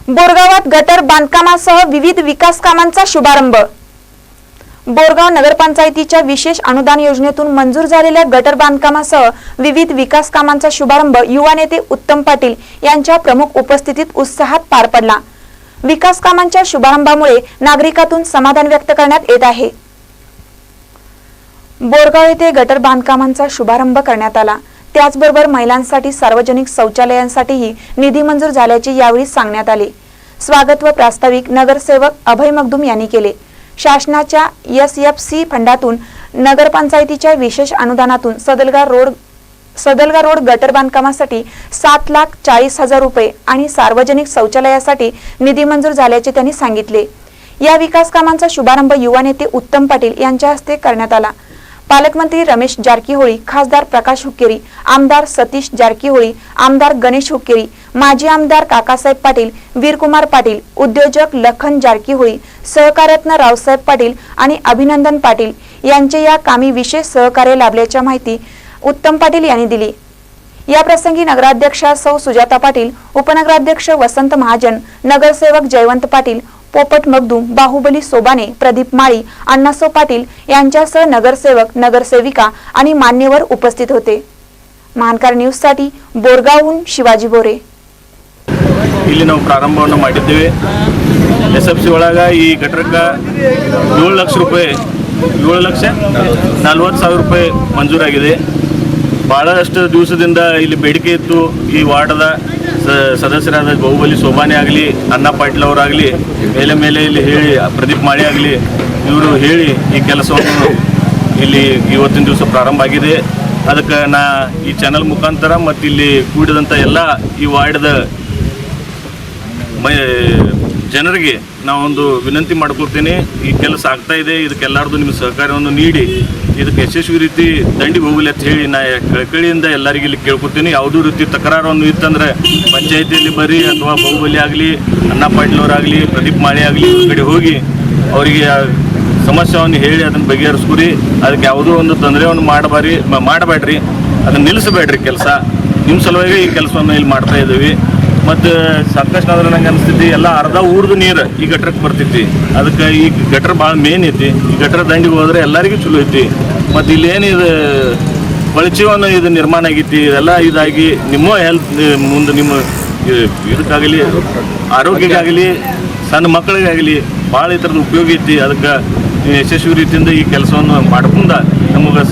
बोरगावात gutter बांधकामासह विविध विकास कामांचा शुभारंभ। बोरगाव नगरपंचायतीच्या विशेष अनुदान योजनेतून मंजूर झालेल्या गटर बांधकामासह विविध विकास कामांचा शुभारंभ युवा नेते उत्तम पाटील यांच्या प्रमुख उपस्थितीत उत्साहात पार पडला। विकास कामांच्या शुभारंभामुळे नागरिकांतून समाधान व्यक्त करण्यात येत आहे। बोरगाव येथे गटर बांधकामांचा शुभारंभ करण्यात आला। त्याचबरोबर महिलांसाठी सार्वजनिक शौचालयांसाठीही निधी मंजूर झाल्याचे यावेळी सांगण्यात आले। स्वागत व प्रास्ताविक नगरसेवक अभय मगदूम यांनी केले। शासनाच्या SFC फंडातून नगरपंचायतीच्या विशेष अनुदानातून सदलगा रोड गटर बांधकामासाठी 7,40,000 रुपये आणि सार्वजनिक शौचालयासाठी निधी मंजूर झाल्याचे त्यांनी सांगितले। या विकास कामांचा शुभारंभ युवा नेते उत्तम पाटील यांच्या हस्ते करण्यात आला। पालकमंत्री रमेश जारकीहोळी, खासदार प्रकाश हुक्केरी, आमदार सतीश जारकीहोळी, आमदार गणेश हुक्केरी, माजी आमदार काकासाहेब पाटील, वीरकुमार पाटील, उद्योजक लखन जारकीहोळी, सहकार्यरत्न रावसाहेब पाटील आणि अभिनंदन पाटील यांचे या कामी विशेष सहकार्य लाभल्याची माहिती उत्तम पाटील यांनी दिली। या प्रसंगी नगराध्यक्षा सौ सुजाता पाटील, उपनगराध्यक्ष वसंत महाजन, नगरसेवक जयवंत पाटील, पोपट मगदूम, बाहुबली सोबाने, प्रदीप माळी, अण्णासो पाटील यांच्यासह नगरसेवक, नगरसेविका आणि मान्यवर उपस्थित होते। महानकार न्यूज साठी बोरगावहून शिवाजी बोरे। ಇಲ್ಲಿ ನಾವು ಪ್ರಾರಂಭವನ್ನು ಮಾಡಿದ್ದೇವೆ। SFC ಒಳಗ ಈ ಗಟರಕ್ಕೆ 7 ಲಕ್ಷ ರೂಪಾಯಿ 7,40,000 ರೂಪಾಯಿ ಮಂಜೂರಾಗಿದೆ। ಬಹಳಷ್ಟು ದಿವಸದಿಂದ ಇಲ್ಲಿ ಬೇಡಿಕೆ ಇತ್ತು। ಈ ವಾರ್ಡದ ಸದಸ್ಯರಾದ ಬಾಹುಬಲಿ ಸೋಬಾನೆ ಆಗಲಿ, ಅಣ್ಣ ಪಾಟೀಲ್ ಅವರಾಗಲಿ, ಮೇಲೆ ಇಲ್ಲಿ ಹೇಳಿ ಪ್ರದೀಪ್ ಮಾಳಿ ಆಗಲಿ, ಇವರು ಹೇಳಿ ಈ ಕೆಲಸವನ್ನು ಇಲ್ಲಿ ಇವತ್ತಿನ ದಿವಸ ಪ್ರಾರಂಭ ಆಗಿದೆ। ಅದಕ್ಕೆ ನಾ ಈ ಚಾನಲ್ ಮುಖಾಂತರ ಮತ್ತು ಇಲ್ಲಿ ಕೂಡಿದಂಥ ಎಲ್ಲ ಈ ವಾರ್ಡದ ಜನರಿಗೆ ನಾವೊಂದು ವಿನಂತಿ ಮಾಡ್ಕೊಳ್ತೀನಿ। ಈ ಕೆಲಸ ಆಗ್ತಾ ಇದೆ, ಇದಕ್ಕೆಲ್ಲರದು ನಿಮ್ಮ ಸಹಕಾರವನ್ನು ನೀಡಿ ಇದಕ್ಕೆ ಯಶಸ್ವಿ ರೀತಿ ದಂಡಿಗೆ ಹೋಗಲಿ ಅಂತ ಹೇಳಿ ನಾ ಕಳಕಳಿಯಿಂದ ಎಲ್ಲರಿಗೂ ಇಲ್ಲಿ ಕೇಳ್ಕೊತೀನಿ। ಯಾವುದೂ ರೀತಿ ತಕರಾರನ್ನು ಇತ್ತಂದರೆ ಪಂಚಾಯಿತಿಯಲ್ಲಿ ಬರ್ರಿ, ಅಥವಾ ಬಾಹುಬಲಿ ಆಗಲಿ, ಅಣ್ಣ ಪಾಟೀಲ್ ಅವರಾಗಲಿ, ಪ್ರದೀಪ್ ಮಾಳಿ ಆಗಲಿ ಇವ್ರ ಕಡೆ ಹೋಗಿ ಅವರಿಗೆ ಸಮಸ್ಯೆಯನ್ನು ಹೇಳಿ ಅದನ್ನು ಬಗೆಹರಿಸ್ಕೊರಿ। ಅದಕ್ಕೆ ಯಾವುದೋ ಒಂದು ತೊಂದರೆಯನ್ನು ಮಾಡಬೇಡ್ರಿ, ಅದನ್ನು ನಿಲ್ಲಿಸಬೇಡ್ರಿ। ಕೆಲಸ ನಿಮ್ಮ ಸಲುವಾಗಿ ಈ ಕೆಲಸವನ್ನು ಇಲ್ಲಿ ಮಾಡ್ತಾ ಇದ್ದೀವಿ। ಮತ್ತು ಸಾಕಷ್ಟು ಅಂದ್ರೆ ನಂಗೆ ಅನಿಸ್ತೈತಿ ಎಲ್ಲ ಅರ್ಧ ಊರ್ದು ನೀರು ಈ ಗಟ್ರಕ್ಕೆ ಬರ್ತೈತಿ। ಅದಕ್ಕೆ ಈ ಗಟ್ರ ಭಾಳ ಮೇನ್ ಐತಿ। ಈ ಗಟ್ರ ದಂಡಿಗೆ ಹೋದ್ರೆ ಎಲ್ಲರಿಗೂ ಚಲೋ ಐತಿ। ಮತ್ತು ಇಲ್ಲೇನಿದು ಬಳಚೀವನ ಇದು ನಿರ್ಮಾಣ ಆಗೈತಿ, ಇದೆಲ್ಲ ಇದಾಗಿ ನಿಮ್ಮ ಹೆಲ್ತ್ ಮುಂದೆ ನಿಮ್ಮ ಇದಕ್ಕಾಗಲಿ, ಆರೋಗ್ಯಕ್ಕಾಗಲಿ, ಸಣ್ಣ ಮಕ್ಕಳಿಗಾಗಲಿ ಭಾಳ ಈ ಥರದ ಉಪಯೋಗ ಐತಿ। ಅದಕ್ಕೆ ಯಶಸ್ವಿ ರೀತಿಯಿಂದ ಈ ಕೆಲಸವನ್ನು ಮಾಡ್ಕೊಂಡು ನಮಗೆ